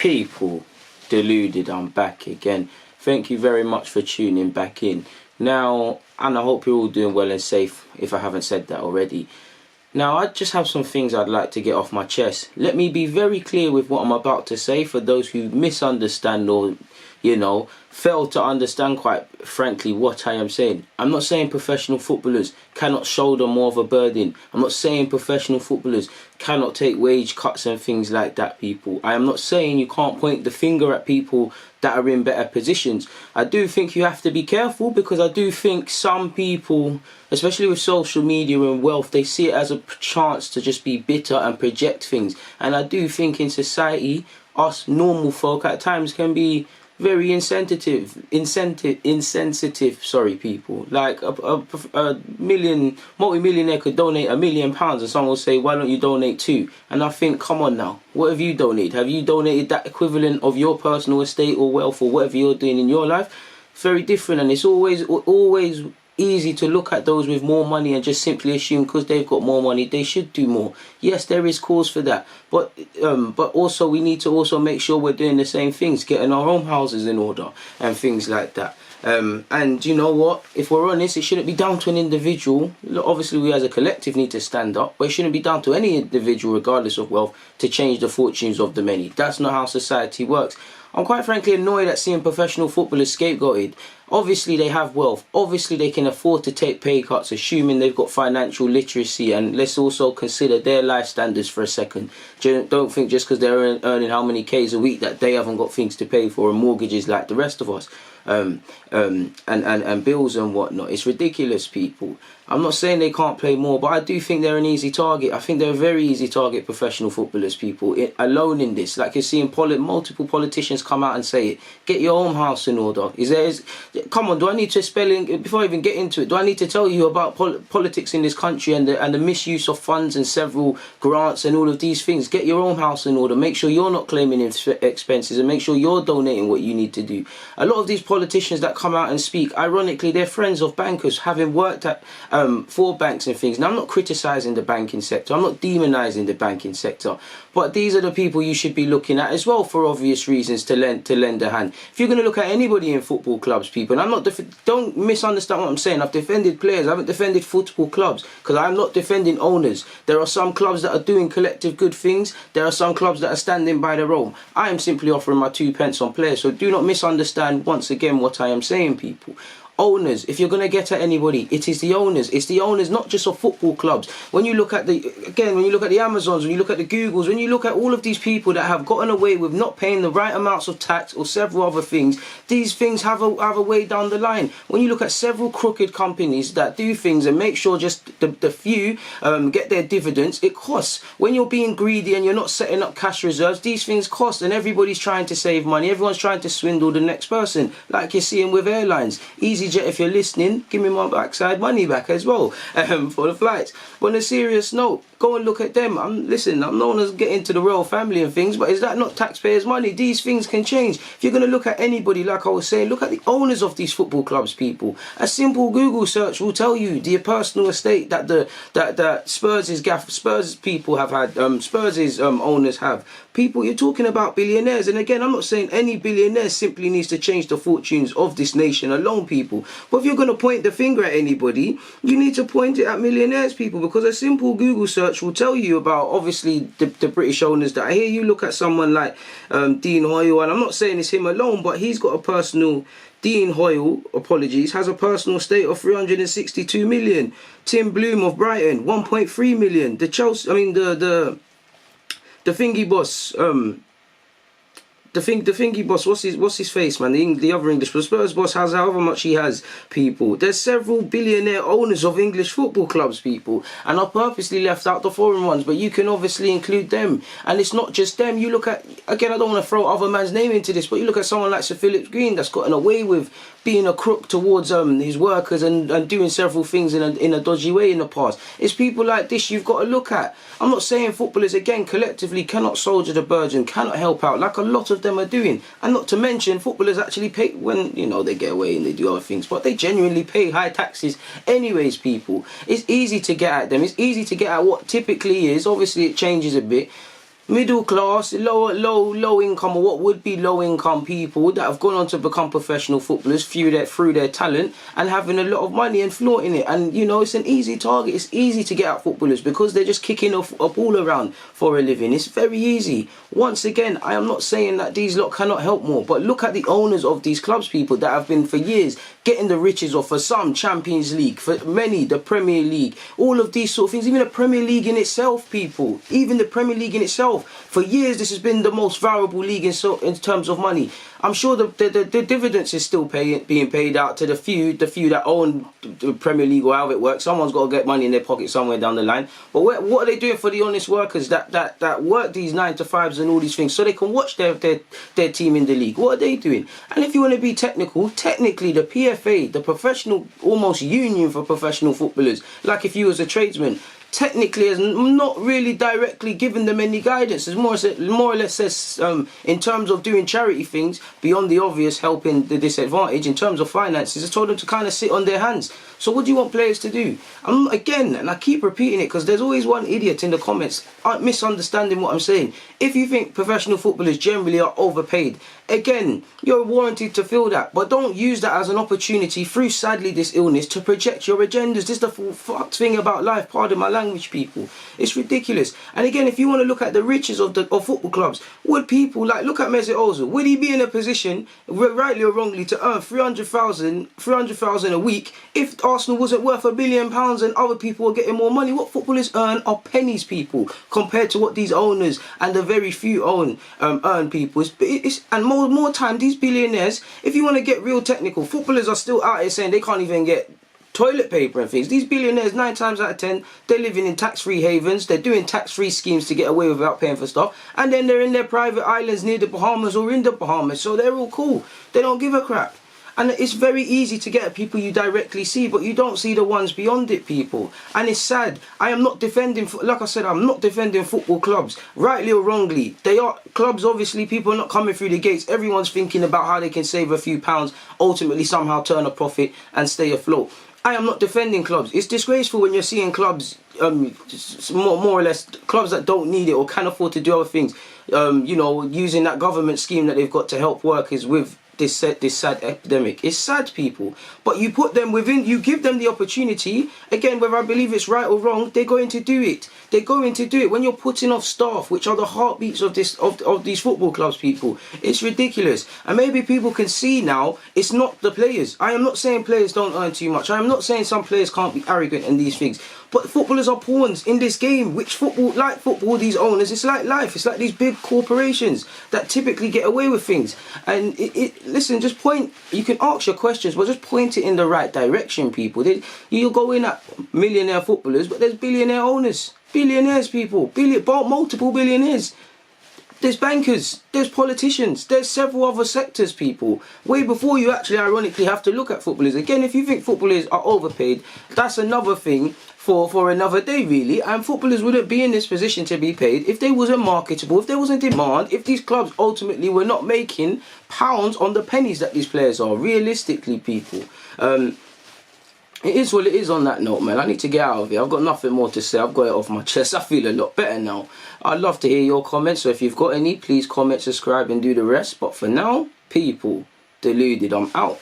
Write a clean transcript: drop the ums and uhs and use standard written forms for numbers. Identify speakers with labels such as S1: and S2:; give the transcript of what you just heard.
S1: People, Deluded, I'm back again. Thank you very much for tuning back in. Now, and I hope you're all doing well and safe, if I haven't said that already. Now, I just have some things I'd like to get off my chest. Let me be very clear with what I'm about to say for those who misunderstand or, fail to understand, quite frankly, what I am saying. I'm not saying professional footballers cannot shoulder more of a burden. I'm not saying professional footballers cannot take wage cuts and things like that, people. I am not saying you can't point the finger at people that are in better positions. I do think you have to be careful, because I do think some people, especially with social media and wealth, they see it as a chance to just be bitter and project things. And I do think in society, us normal folk at times can be very insensitive, people. Like a multi-millionaire could donate £1 million and someone will say, why don't you donate 2? And I think, come on now, what have you donated? Have you donated that equivalent of your personal estate or wealth or whatever you're doing in your life? Very different, and it's always easy to look at those with more money and just simply assume because they've got more money they should do more. Yes, there is cause for that, but also we need to also make sure we're doing the same things, getting our own houses in order and things like that. And you know what, if we're honest, it shouldn't be down to an individual. Obviously we as a collective need to stand up, but it shouldn't be down to any individual regardless of wealth to change the fortunes of the many. That's not how society works. I'm quite frankly annoyed at seeing professional footballers scapegoated. Obviously they have wealth, obviously they can afford to take pay cuts, assuming they've got financial literacy, and let's also consider their life standards for a second. Don't think just because they're earning how many Ks a week that they haven't got things to pay for and mortgages like the rest of us, and bills and whatnot. It's ridiculous, people. I'm not saying they can't play more, but I do think they're an easy target. I think they're a very easy target, professional footballers, people. Alone in this, like you're seeing multiple politicians come out and say it. Get your own house in order. Come on, do I need to before I even get into it, do I need to tell you about politics in this country and the misuse of funds and several grants and all of these things? Get your own house in order. Make sure you're not claiming expenses and make sure you're donating what you need to do. A lot of these politicians that come out and speak, ironically, they're friends of bankers, having worked at for banks and things. Now, I'm not criticising the banking sector. I'm not demonising the banking sector. But these are the people you should be looking at as well, for obvious reasons, to lend a hand. If you're going to look at anybody in football clubs, people, and I'm not don't misunderstand what I'm saying. I've defended players. I haven't defended football clubs, because I'm not defending owners. There are some clubs that are doing collective good things. There are some clubs that are standing by their own. I am simply offering my 2 pence on players. So do not misunderstand once again what I am saying, people. Owners, if you're going to get at anybody, it is the owners. It's the owners, not just of football clubs. When you look at the Amazons, when you look at the Googles, when you look at all of these people that have gotten away with not paying the right amounts of tax or several other things, these things have a way down the line. When you look at several crooked companies that do things and make sure just the few get their dividends, it costs. When you're being greedy and you're not setting up cash reserves, these things cost, and everybody's trying to save money. Everyone's trying to swindle the next person, like you're seeing with airlines. EasyJet, if you're listening, give me my backside money back as well for the flights. But on a serious note, go and look at them. I'm known as getting to the royal family and things, but is that not taxpayers' money? These things can change. If you're going to look at anybody, like I was saying, look at the owners of these football clubs, people. A simple Google search will tell you the personal estate that Spurs people have had, Spurs' owners have. People, you're talking about billionaires, and again, I'm not saying any billionaire simply needs to change the fortunes of this nation alone, people. But if you're going to point the finger at anybody, you need to point it at millionaires, people, because a simple Google search will tell you about, obviously, the British owners that I hear. You look at someone like Dean Hoyle, and I'm not saying it's him alone, but he's got a personal... Dean Hoyle, has a personal estate of 362 million. Tim Bloom of Brighton, 1.3 million. The thingy boss, the thingy boss, what's his face, man? The other English, but Spurs boss has however much he has, people. There's several billionaire owners of English football clubs, people, and I purposely left out the foreign ones, but you can obviously include them. And it's not just them. You look at, again, I don't want to throw other man's name into this, but you look at someone like Sir Philip Green that's gotten away with being a crook towards his workers and doing several things in a dodgy way in the past. It's people like this you've got to look at. I'm not saying footballers, again, collectively cannot soldier the burden, cannot help out, like a lot of them are doing. And not to mention, footballers actually pay when, they get away and they do other things, but they genuinely pay high taxes anyways, people. It's easy to get at them. It's easy to get at what typically is. Obviously, it changes a bit. middle class, low income, or what would be low income people that have gone on to become professional footballers through their talent and having a lot of money and flaunting it. And you know, it's an easy target. It's easy to get at footballers because they're just kicking a ball around for a living. It's very easy. Once again, I am not saying that these lot cannot help more, but look at the owners of these clubs, people that have been for years getting the riches of, for some, Champions League, for many the Premier League, all of these sort of things, even the Premier League in itself, people, even the Premier League in itself. For years, this has been the most valuable league in terms of money. I'm sure the dividends is still being paid out to the few that own the Premier League or however it works. Someone's got to get money in their pocket somewhere down the line. But what are they doing for the honest workers that work these 9 to 5s and all these things so they can watch their team in the league? What are they doing? And if you want to be technical, technically the PFA, the professional almost union for professional footballers, like if you was a tradesman, technically has not really directly given them any guidance. It's more or less says in terms of doing charity things beyond the obvious, helping the disadvantaged in terms of finances. It's told them to kind of sit on their hands. So what do you want players to do? Again, and I keep repeating it because there's always one idiot in the comments misunderstanding what I'm saying. If you think professional footballers generally are overpaid, again, you're warranted to feel that, but don't use that as an opportunity through, sadly, this illness to project your agendas. This is the fucked thing about life, pardon my language, people. It's ridiculous. And again, if you want to look at the riches of football clubs, would people, like, look at Mesut Ozil, would he be in a position, rightly or wrongly, to earn 300,000 a week if Arsenal wasn't worth £1 billion and other people were getting more money? What footballers earn are pennies, people, compared to what these owners and the very few earn, people. And more time, these billionaires, if you want to get real technical, footballers are still out here saying they can't even get toilet paper and things. These billionaires, 9 times out of 10, they're living in tax-free havens. They're doing tax-free schemes to get away without paying for stuff. And then they're in their private islands near the Bahamas or in the Bahamas. So they're all cool. They don't give a crap. And it's very easy to get at people you directly see, but you don't see the ones beyond it, people. And it's sad. I am not defending, like I said, I'm not defending football clubs, rightly or wrongly. They are clubs, obviously, people are not coming through the gates. Everyone's thinking about how they can save a few pounds, ultimately somehow turn a profit and stay afloat. I am not defending clubs. It's disgraceful when you're seeing clubs, more or less, clubs that don't need it or can afford to do other things, you know, using that government scheme that they've got to help workers with this sad epidemic. It's sad, people, but you put them within, you give them the opportunity. Again, whether I believe it's right or wrong, they're going to do it. They're going to do it. When you're putting off staff, which are the heartbeats of these football clubs, people, it's ridiculous. And maybe people can see now it's not the players. I am not saying players don't earn too much. I am not saying some players can't be arrogant and these things. But footballers are pawns in this game, which football, these owners, it's like life. It's like these big corporations that typically get away with things. And listen, just point, you can ask your questions, but just point it in the right direction, people. You'll go in at millionaire footballers, but there's billionaire owners. Billionaires, people. Multiple billionaires. There's bankers, there's politicians, there's several other sectors, people. Way before you actually ironically have to look at footballers. Again, if you think footballers are overpaid, that's another thing for another day, really. And footballers wouldn't be in this position to be paid if they wasn't marketable, if there wasn't demand, if these clubs ultimately were not making pounds on the pennies that these players are. Realistically, people. It is what it is on that note, man. I need to get out of here. I've got nothing more to say. I've got it off my chest. I feel a lot better now. I'd love to hear your comments. So if you've got any, please comment, subscribe and do the rest. But for now, people, Deluded, I'm out.